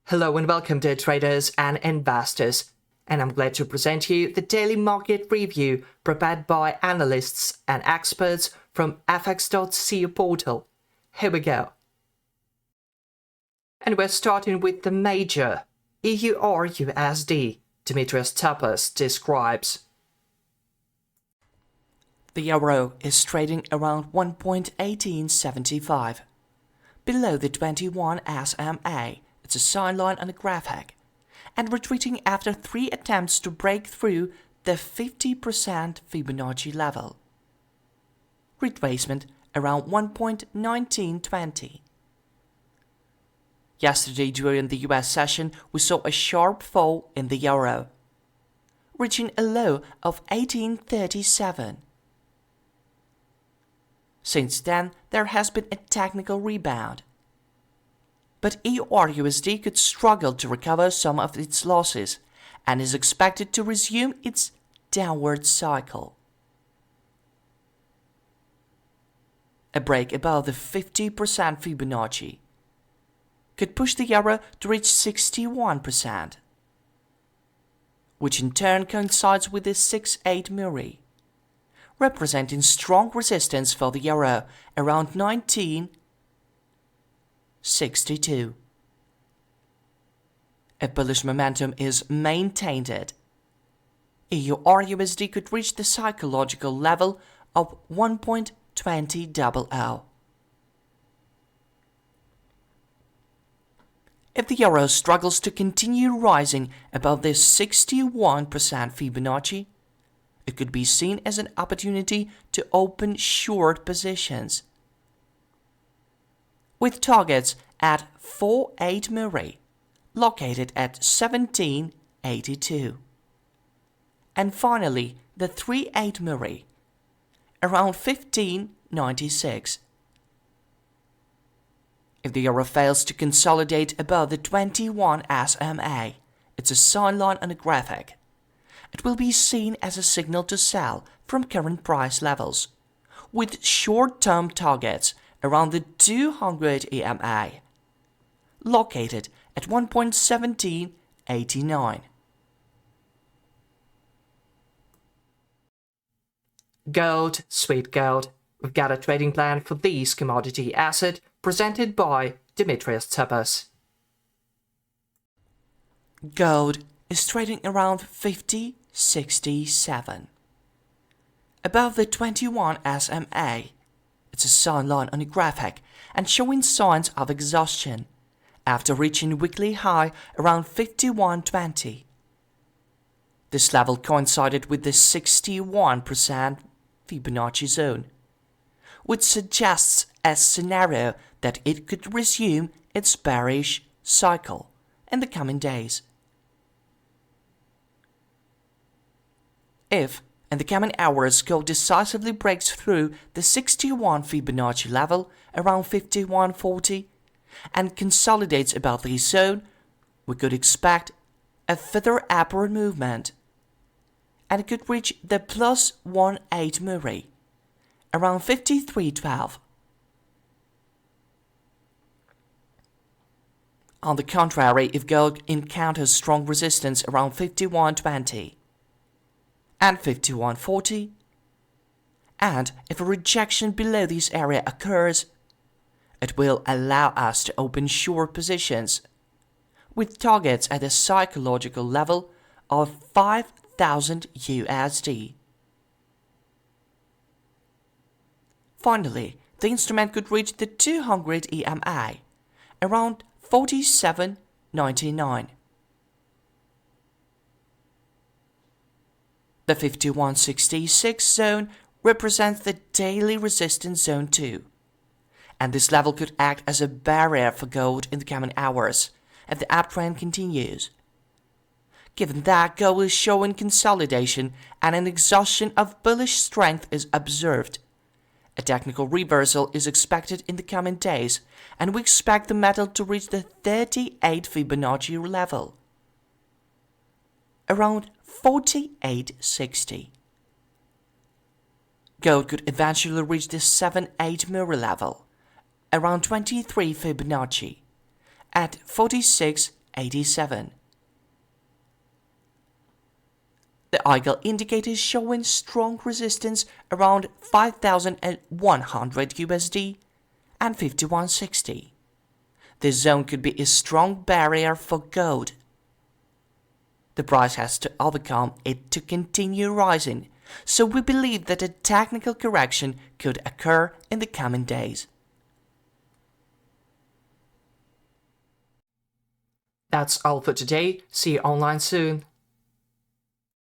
Hello and welcome to traders and investors, and I'm glad to present you the daily market review prepared by analysts and experts from fx.co portal. Here we go. And we're starting with the major, EURUSD, Dimitrios Tapas describes. The euro is trading around 1.1875, below the 21 SMA. It's a sign line on the graphic, and retreating after 3 attempts to break through the 50% Fibonacci level. Retracement around 1.1920. Yesterday during the US session, we saw a sharp fall in the euro, reaching a low of 1837. Since then, there has been a technical rebound. But EURUSD could struggle to recover some of its losses and is expected to resume its downward cycle. A break above the 50% Fibonacci could push the euro to reach 61%, which in turn coincides with the 6-8 Muri, representing strong resistance for the euro around 1962. If bullish momentum is maintained, EURUSD could reach the psychological level of 1.2000. If the euro struggles to continue rising above the 61% Fibonacci, it could be seen as an opportunity to open short positions, with targets at 4-8 Muri, located at 1782, and finally the 3-8 Muri, around 1596. If the euro fails to consolidate above the 21 SMA, it's a sign line on the graphic. It will be seen as a signal to sell from current price levels, with short-term targets around the 200 EMA, located at 1.1789. Gold, sweet gold. We've got a trading plan for these commodity asset presented by Dimitrios Tapas. Gold is trading around 50.67, above the 21 SMA. It's a sign line on the graphic and showing signs of exhaustion after reaching weekly high around 51.20. This level coincided with the 61% Fibonacci zone, which suggests a scenario that it could resume its bearish cycle in the coming days. If, in the coming hours, gold decisively breaks through the 61 Fibonacci level around 51.40 and consolidates above the zone, we could expect a further upward movement, and it could reach the plus 1-8 Muri, around 53.12. On the contrary, if gold encounters strong resistance around 51.20 and 51.40, and if a rejection below this area occurs, it will allow us to open short positions with targets at a psychological level of 5,000 USD. Finally, the instrument could reach the 200 EMA around 47.99. The 51.66 zone represents the daily resistance zone 2, and this level could act as a barrier for gold in the coming hours if the uptrend continues. Given that gold is showing consolidation and an exhaustion of bullish strength is observed, a technical reversal is expected in the coming days, and we expect the metal to reach the 38 Fibonacci level, around 48.60. Gold could eventually reach the 7-8 Muri level, around 23 Fibonacci, at 46.80. $1,087. The Eagle indicator is showing strong resistance around 5,100 USD and 5160. This zone could be a strong barrier for gold. The price has to overcome it to continue rising, so we believe that a technical correction could occur in the coming days. That's all for today. See you online soon.